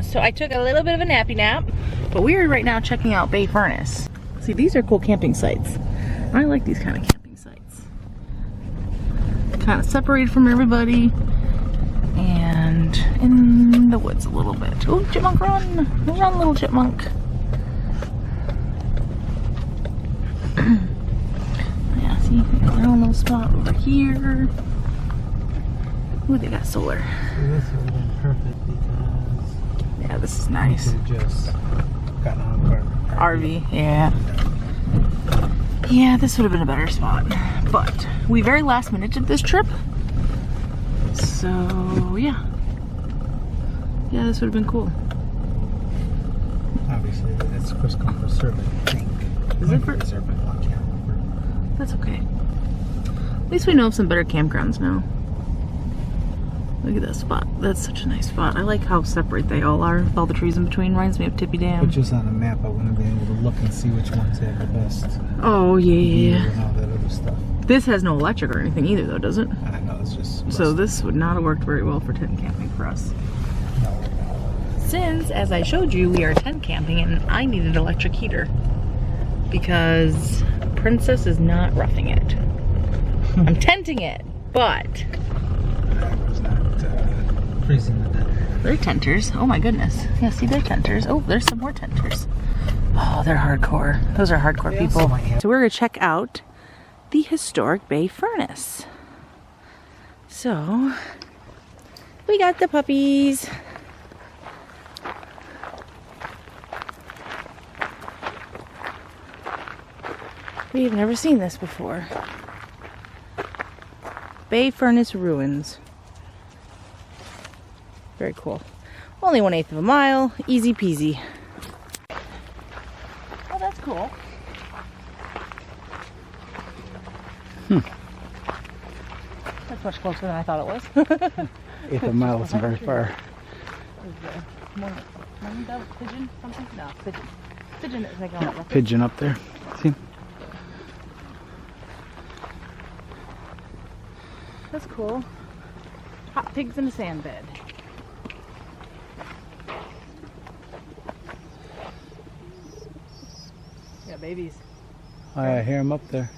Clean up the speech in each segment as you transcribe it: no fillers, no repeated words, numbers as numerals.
So I took a little bit of a nappy nap, but we are right now checking out Bay Furnace. See, these are cool camping sites. I like these kind of camping sites. Kind of separated from everybody and in the woods a little bit. Oh, chipmunk, run! Run, little chipmunk. Yeah, see, their own little spot over here. Ooh, they got solar. This would have been perfect because yeah, this is nice. we could have just gotten on our RV, yeah. Yeah, this would have been a better spot. But we very last minute did this trip. So, yeah. Yeah, this would have been cool. Obviously, it's first come first served, I think. Is it for reserve? I can't remember. That's okay. At least we know of some better campgrounds now. Look at that spot. That's such a nice spot. I like how separate they all are with all the trees in between. Reminds me of Tippy Dam. But just on a map, I wouldn't have been able to look and see which ones have the best. Oh, yeah. And all that other stuff. This has no electric or anything either, though, does it? I know, it's just... So this would not have worked very well for tent camping for us. No. Since, as I showed you, we are tent camping and I need an electric heater because Princess is not roughing it. I'm tenting it, but... I was not freezing to death. They're tenters. Oh my goodness. Yeah, see, they're tenters. Oh, there's some more tenters. Oh, they're hardcore. Those are hardcore people. So we're going to check out the historic Bay Furnace. So, we got the puppies. We've never seen this before. Bay Furnace Ruins. Very cool. Only 1/8 of a mile. Easy peasy. Oh, that's cool. That's much closer than I thought it was. 1/8 of a mile isn't very far. Mountain dove, pigeon, something? No, pigeon. Pigeon is like on it. Pigeon up there. See? That's cool. Hot pigs in a sand bed. Yeah, babies. I hear him up there.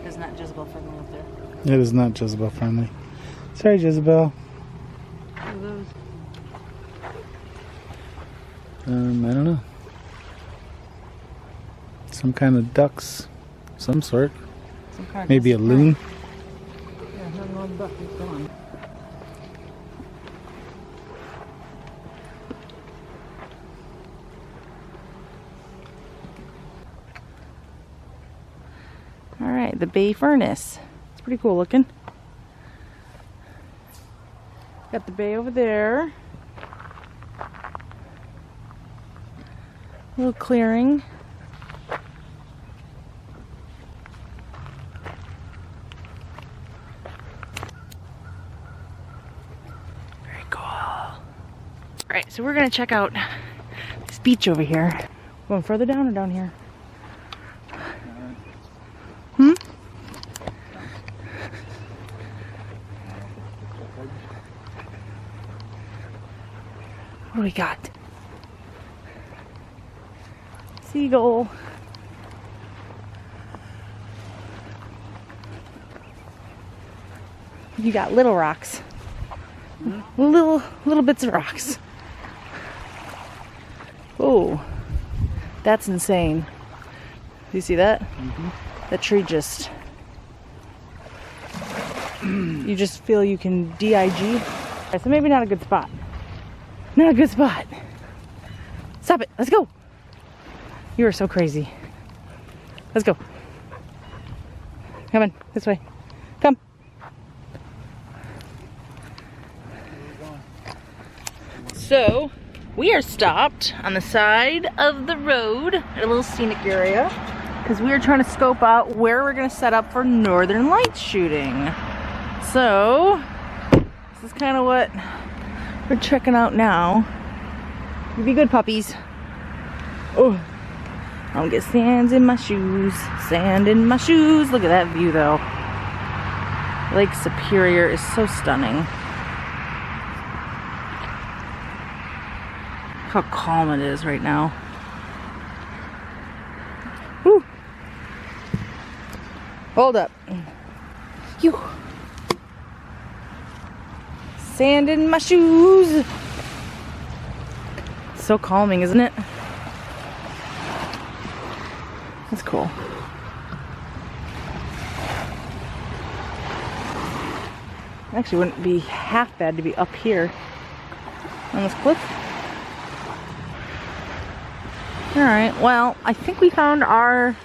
It's not Jezebel friendly up there. It is not Jezebel friendly. Sorry, Jezebel. What are those? I don't know. Some kind of ducks. Some sort. Some kind of Maybe a loon. Yeah, hang on, buck is gone. Alright, the Bay Furnace. It's pretty cool looking. Got the bay over there. Little clearing. Very cool. Alright, so we're gonna check out this beach over here. Going further down or down here? What do we got? Seagull. You got little rocks. Little bits of rocks. Oh, that's insane. Do you see that? That tree just... You just feel you can dig. So maybe not a good spot. Not a good spot. Stop it. Let's go. You are so crazy. Let's go. Come on. This way. Come. So, We are stopped on the side of the road at a little scenic area because we are trying to scope out where we're gonna set up for Northern Lights shooting. So, this is kind of what we're checking out now. You be good, puppies. Oh, I don't get sands in my shoes. Sand in my shoes. Look at that view though. Lake Superior is so stunning. How calm it is right now. Woo. Hold up. You. Sand in my shoes. So calming, isn't it? That's cool. Actually, wouldn't be half bad to be up here on this cliff. Alright, well, I think we found our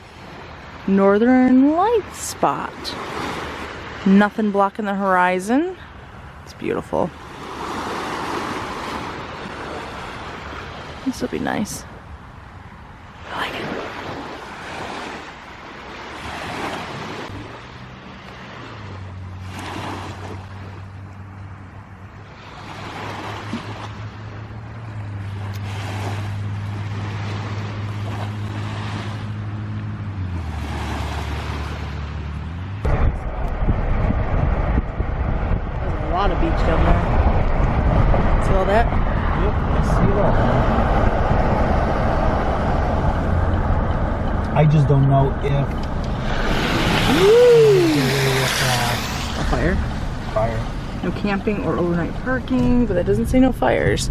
Northern Lights spot. Nothing blocking the horizon. It's beautiful. This will be nice. I like it. There's a lot of beach down there. See all that? Yep, I see it all. I just don't know if A fire. fire. No camping or overnight parking, but that doesn't say no fires.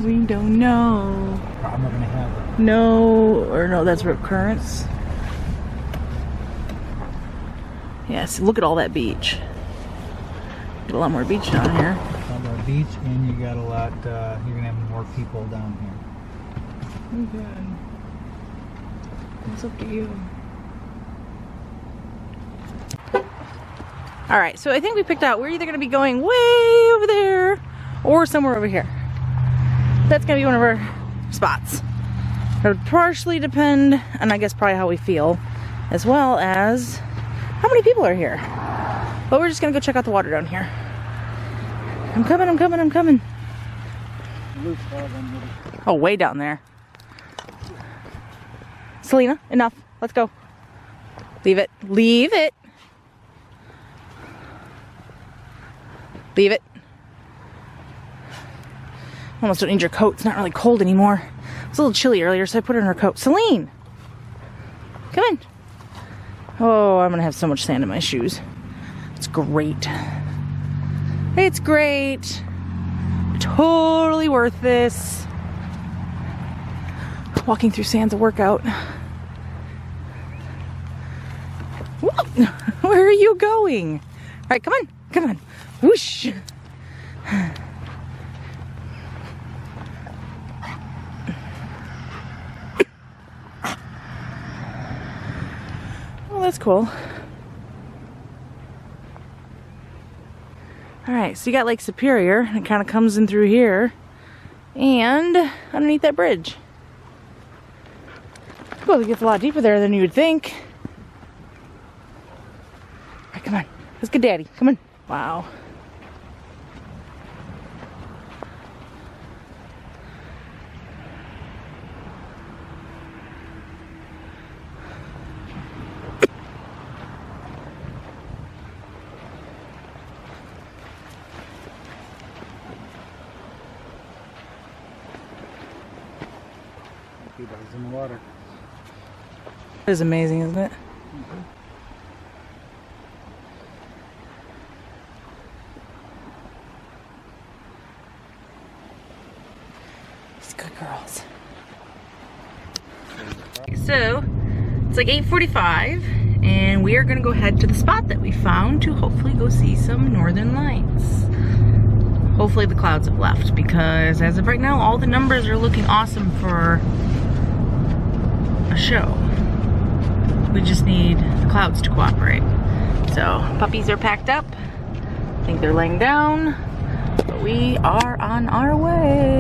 We don't know. I'm not gonna have it. No, that's rip currents. Yes, look at all that beach. Get a lot more beach down here. On the beach, and you got a lot. You're gonna have more people down here. Oh god. It's up to you. Alright, so I think we picked out we're either gonna be going way over there or somewhere over here. That's gonna be one of our spots. It would partially depend on, I guess, probably how we feel, as well as how many people are here. But we're just gonna go check out the water down here. I'm coming, I'm coming, I'm coming. Oh, way down there. Selena, enough. Let's go. Leave it. Leave it. Leave it. Almost don't need your coat. It's not really cold anymore. It was a little chilly earlier, so I put her in her coat. Celine! Come in. Oh, I'm gonna have so much sand in my shoes. It's great. It's great. Totally worth this. Walking through sand's a workout. Whoa. Where are you going? All right, come on. Come on. Whoosh. Well, that's cool. All right, so you got Lake Superior. It kind of comes in through here and underneath that bridge. Well, it gets a lot deeper there than you would think. All right, come on. Let's get Daddy. Come on. Wow. In the water. It is amazing, isn't it? These good girls. So, it's like 8:45, and we are gonna go head to the spot that we found to hopefully go see some Northern Lights. Hopefully the clouds have left, because as of right now, all the numbers are looking awesome for a show. We just need the clouds to cooperate. So, puppies are packed up. I think they're laying down, but we are on our way.